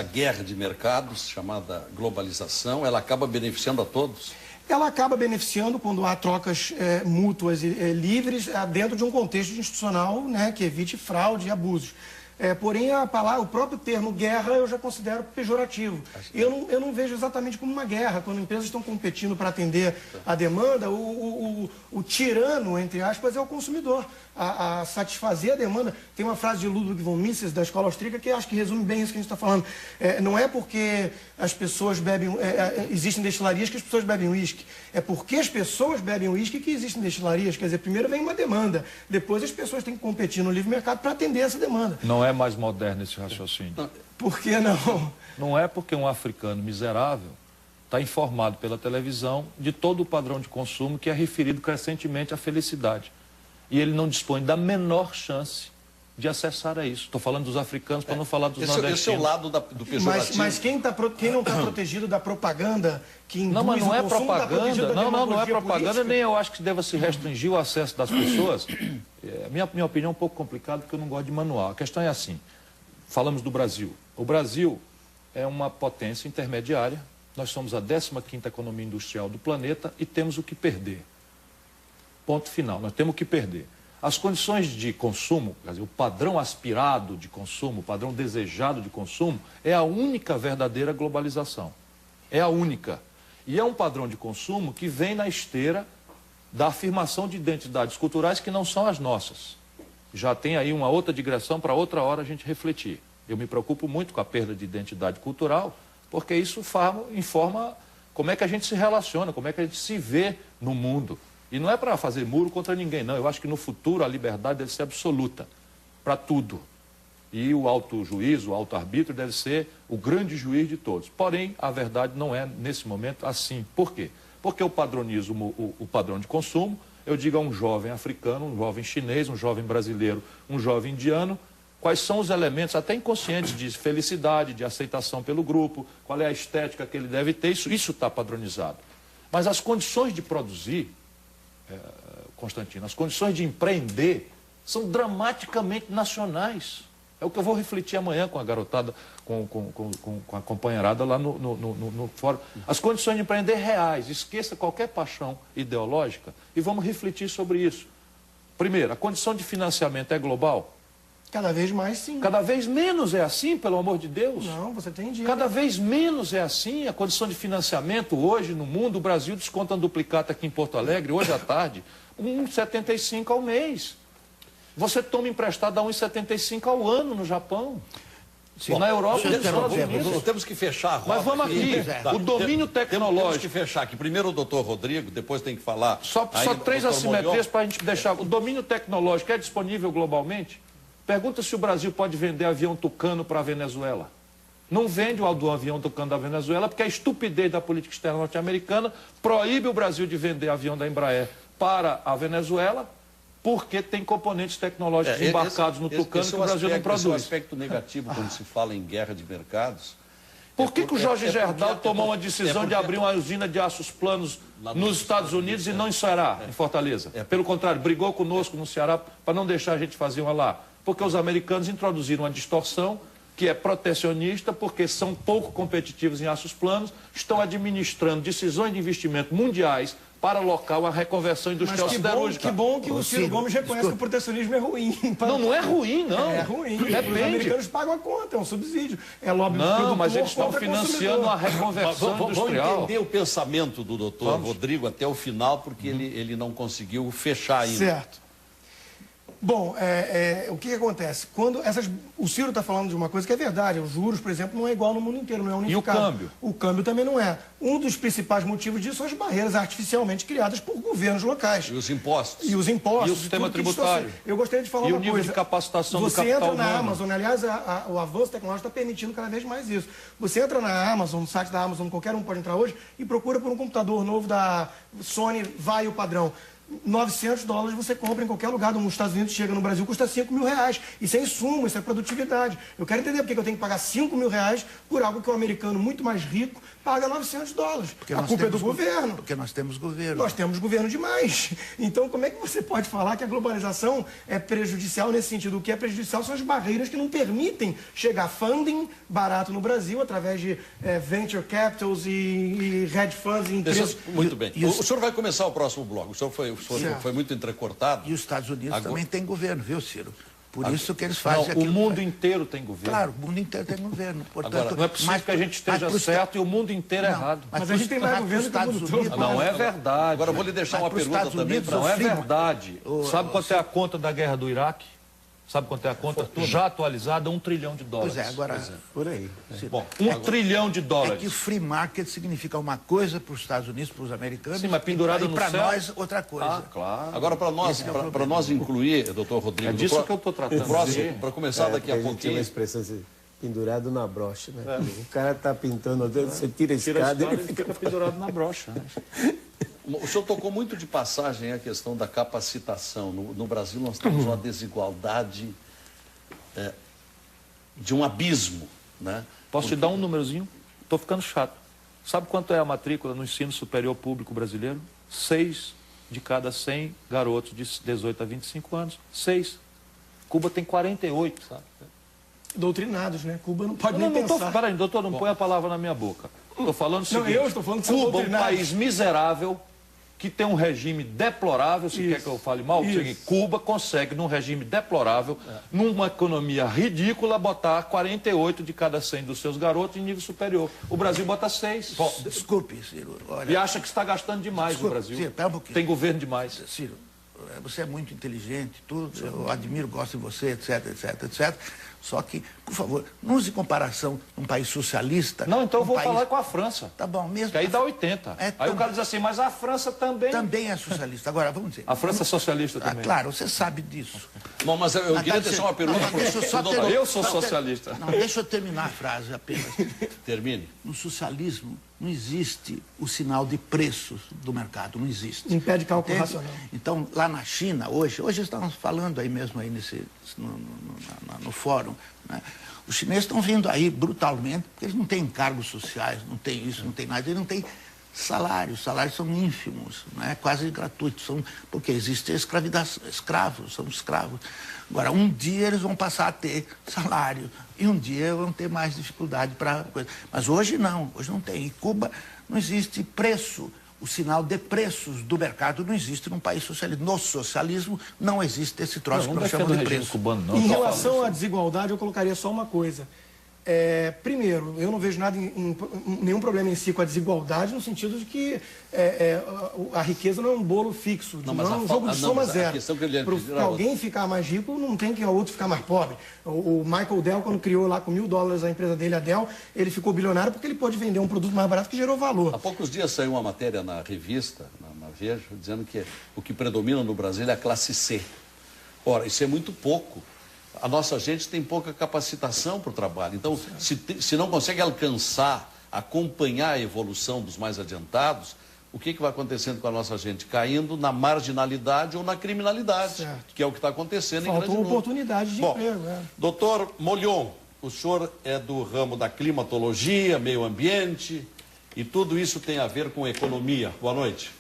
A guerra de mercados, chamada globalização, ela acaba beneficiando a todos? Ela acaba beneficiando quando há trocas mútuas e livres dentro de um contexto institucional, né, que evite fraude e abusos. Porém, o próprio termo guerra eu já considero pejorativo. Eu não vejo exatamente como uma guerra. Quando empresas estão competindo para atender a demanda, o tirano, entre aspas, é o consumidor. A satisfazer a demanda. Tem uma frase de Ludwig von Mises, da escola austríaca, que acho que resume bem isso que a gente está falando. Não é porque as pessoas bebem... existem destilarias que as pessoas bebem uísque. É porque as pessoas bebem uísque que existem destilarias. Quer dizer, primeiro vem uma demanda. Depois as pessoas têm que competir no livre mercado para atender essa demanda. Não é mais moderno esse raciocínio. Por que não? Não é porque um africano miserável está informado pela televisão de todo o padrão de consumo que é referido crescentemente à felicidade. E ele não dispõe da menor chance de acessar a isso. Estou falando dos africanos para não falar dos nordestinos. Esse é o lado do pejorativo. Mas quem não está protegido da propaganda que induz não, mas não é consumo, propaganda. Não é propaganda, política? nem eu acho que deva se restringir o acesso das pessoas. Minha opinião é um pouco complicada, porque eu não gosto de manual. A questão é assim, falamos do Brasil. O Brasil é uma potência intermediária, nós somos a 15ª economia industrial do planeta e temos o que perder. Ponto final, nós temos o que perder. As condições de consumo, quer dizer, o padrão aspirado de consumo, o padrão desejado de consumo, é a única verdadeira globalização. É a única. E é um padrão de consumo que vem na esteira da afirmação de identidades culturais que não são as nossas. Já tem aí uma outra digressão para outra hora a gente refletir. Eu me preocupo muito com a perda de identidade cultural, porque isso informa como é que a gente se relaciona, como é que a gente se vê no mundo. E não é para fazer muro contra ninguém, não. Eu acho que no futuro a liberdade deve ser absoluta, para tudo. E o auto-juízo, o auto-arbítrio deve ser o grande juiz de todos. Porém, a verdade não é, nesse momento, assim. Por quê? Porque eu padronizo o padrão de consumo, eu digo a um jovem africano, um jovem chinês, um jovem brasileiro, um jovem indiano, quais são os elementos, até inconscientes, de felicidade, de aceitação pelo grupo, qual é a estética que ele deve ter, isso está padronizado. Mas as condições de produzir... Constantino, as condições de empreender são dramaticamente nacionais. É o que eu vou refletir amanhã com a garotada, com a companheirada lá no fórum. As condições de empreender reais, esqueça qualquer paixão ideológica e vamos refletir sobre isso. Primeiro, a condição de financiamento é global? Cada vez mais, sim. Cada vez menos é assim, pelo amor de Deus? Não, você tem dinheiro. Cada vez menos é assim. A condição de financiamento hoje no mundo, o Brasil desconta um duplicata aqui em Porto Alegre, hoje à tarde, 1,75 ao mês. Você toma emprestado a 1,75 ao ano no Japão. Bom, na Europa, nos Estados Unidos. Temos que fechar a roda. Mas vamos aqui. O domínio tecnológico. Temos que fechar aqui. Primeiro o doutor Rodrigo, depois tem que falar... Só 3 assimetrias para a gente deixar. O domínio tecnológico é disponível globalmente? Pergunta se o Brasil pode vender avião Tucano para a Venezuela. Não vende o avião Tucano da Venezuela porque a estupidez da política externa norte-americana proíbe o Brasil de vender avião da Embraer para a Venezuela porque tem componentes tecnológicos embarcados no Tucano que o Brasil não produz. Esse é um aspecto negativo quando se fala em guerra de mercados. Por que o Jorge Gerdau tomou uma decisão de abrir uma usina de aços planos nos Estados Unidos e não em Ceará, em Fortaleza? Pelo contrário, brigou conosco no Ceará para não deixar a gente fazer uma lá. Porque os americanos introduziram uma distorção que é protecionista, porque são pouco competitivos em aços planos, estão administrando decisões de investimento mundiais para local a reconversão industrial siderúrgica. Que bom que o Ciro Gomes reconhece que o protecionismo é ruim. Não é ruim, não. É ruim. Depende. Os americanos pagam a conta, é um subsídio. É lobby do Não, mas eles estão financiando a reconversão industrial. Vamos entender o pensamento do doutor Rodrigo até o final, porque ele não conseguiu fechar ainda. Certo. Bom, o que acontece? O Ciro está falando de uma coisa que é verdade. Os juros, por exemplo, não é igual no mundo inteiro, não é unificado. E o câmbio? O câmbio também não é. Um dos principais motivos disso são as barreiras artificialmente criadas por governos locais. E os impostos. E os impostos. E o sistema tributário. Eu gostaria de falar uma coisa. E o nível de capacitação do capital Você entra na humano. Amazon, aliás, o avanço tecnológico está permitindo cada vez mais isso. Você entra na Amazon, no site da Amazon, qualquer um pode entrar hoje, e procura por um computador novo da Sony, vai o padrão. $900 você compra em qualquer lugar dos Estados Unidos, chega no Brasil, custa R$5.000. Isso é insumo, isso é produtividade. Eu quero entender por que eu tenho que pagar R$5.000 por algo que um americano muito mais rico paga $900. A culpa é do governo. Porque nós temos governo. Nós temos governo demais. Então, como é que você pode falar que a globalização é prejudicial nesse sentido? O que é prejudicial são as barreiras que não permitem chegar funding barato no Brasil através de venture capitals e hedge funds e empresas. Muito bem. O senhor vai começar o próximo bloco. O senhor foi muito entrecortado. E os Estados Unidos também têm governo, viu, Ciro? Por isso que eles fazem aquilo. O mundo inteiro tem governo. Claro, o mundo inteiro tem governo. Portanto, agora, não é possível que a gente esteja certo e o mundo inteiro errado. Mas a gente tem mais governo que o mundo todo. Não é verdade. Agora eu vou lhe deixar uma pergunta também. Não é verdade. Sabe quanto é a conta da guerra do Iraque? Sabe quanto é a conta? Já atualizada, $1 trilhão. Pois é, agora... Por aí. Bom, $1 trilhão. É que o free market significa uma coisa para os Estados Unidos, para os americanos. Sim, mas pendurado no céu. E para nós, outra coisa. Ah, claro. Agora, para nós incluir, doutor Rodrigo... É disso que eu estou tratando. Para começar daqui a pouquinho... Tem uma expressão assim, pendurado na brocha, né? O cara está pintando, você tira a escada e ele fica pendurado na brocha. Né? O senhor tocou muito de passagem a questão da capacitação. No Brasil nós temos uma desigualdade de um abismo, né? Posso te dar um númerozinho? Estou ficando chato. Sabe quanto é a matrícula no ensino superior público brasileiro? 6 de cada 100 garotos de 18 a 25 anos. 6. Cuba tem 48, sabe? Doutrinados, né? Cuba não pode nem pensar. Peraí, doutor, não põe a palavra na minha boca. Estou falando o seguinte. Não, eu estou falando que são Cuba, um doutrinados. país miserável, que tem um regime deplorável, se quer que eu fale mal, Cuba consegue, num regime deplorável, numa economia ridícula, botar 48 de cada 100 dos seus garotos em nível superior. O Brasil bota 6. Bom, desculpe, Ciro. Olha, E acha que está gastando demais o Brasil. Ciro, pera um pouquinho. Tem governo demais. Ciro, você é muito inteligente, tudo, eu admiro, gosto de você, etc, etc, etc. Só que, por favor, não use comparação num país socialista... Não, então eu vou falar com a França. Tá bom, mesmo... Que aí dá 80. Aí o cara diz assim, mas a França também... Também é socialista. Agora, vamos dizer... A França é socialista também. Claro, você sabe disso. Bom, mas eu queria deixar uma pergunta para o doutor. Eu sou socialista. Não, deixa eu terminar a frase apenas. Termine. No socialismo não existe o sinal de preços do mercado, não existe. Impede cálculo racional. Então, lá na China, hoje estamos falando aí mesmo aí no fórum, né? Os chineses estão vindo aí brutalmente, porque eles não têm encargos sociais, não tem isso, não tem nada, eles não têm salários, os salários são ínfimos, né? Quase gratuitos, porque existe escravos, são escravos. Agora, um dia eles vão passar a ter salário, e um dia vão ter mais dificuldade para coisa. Mas hoje não tem. Em Cuba não existe preço. O sinal de preços do mercado não existe num país socialista. No socialismo não existe esse troço que nós chamamos de preço. Cubano, não. Em relação à desigualdade, eu colocaria só uma coisa. Primeiro, eu não vejo nenhum problema em si com a desigualdade, no sentido de que a riqueza não é um bolo fixo, não é um jogo de soma zero. Para alguém ficar mais rico, não tem que o outro ficar mais pobre. O Michael Dell, quando criou lá com $1.000 a empresa dele, a Dell, ele ficou bilionário porque ele pôde vender um produto mais barato que gerou valor. Há poucos dias saiu uma matéria na revista, na Veja, dizendo que o que predomina no Brasil é a classe C. Ora, isso é muito pouco. A nossa gente tem pouca capacitação para o trabalho. Então, se não consegue alcançar, acompanhar a evolução dos mais adiantados, o que vai acontecendo com a nossa gente? Caindo na marginalidade ou na criminalidade, certo, que é o que está acontecendo em grande número. Faltou oportunidade de emprego. Doutor Molion, o senhor é do ramo da climatologia, meio ambiente, e tudo isso tem a ver com economia. Boa noite.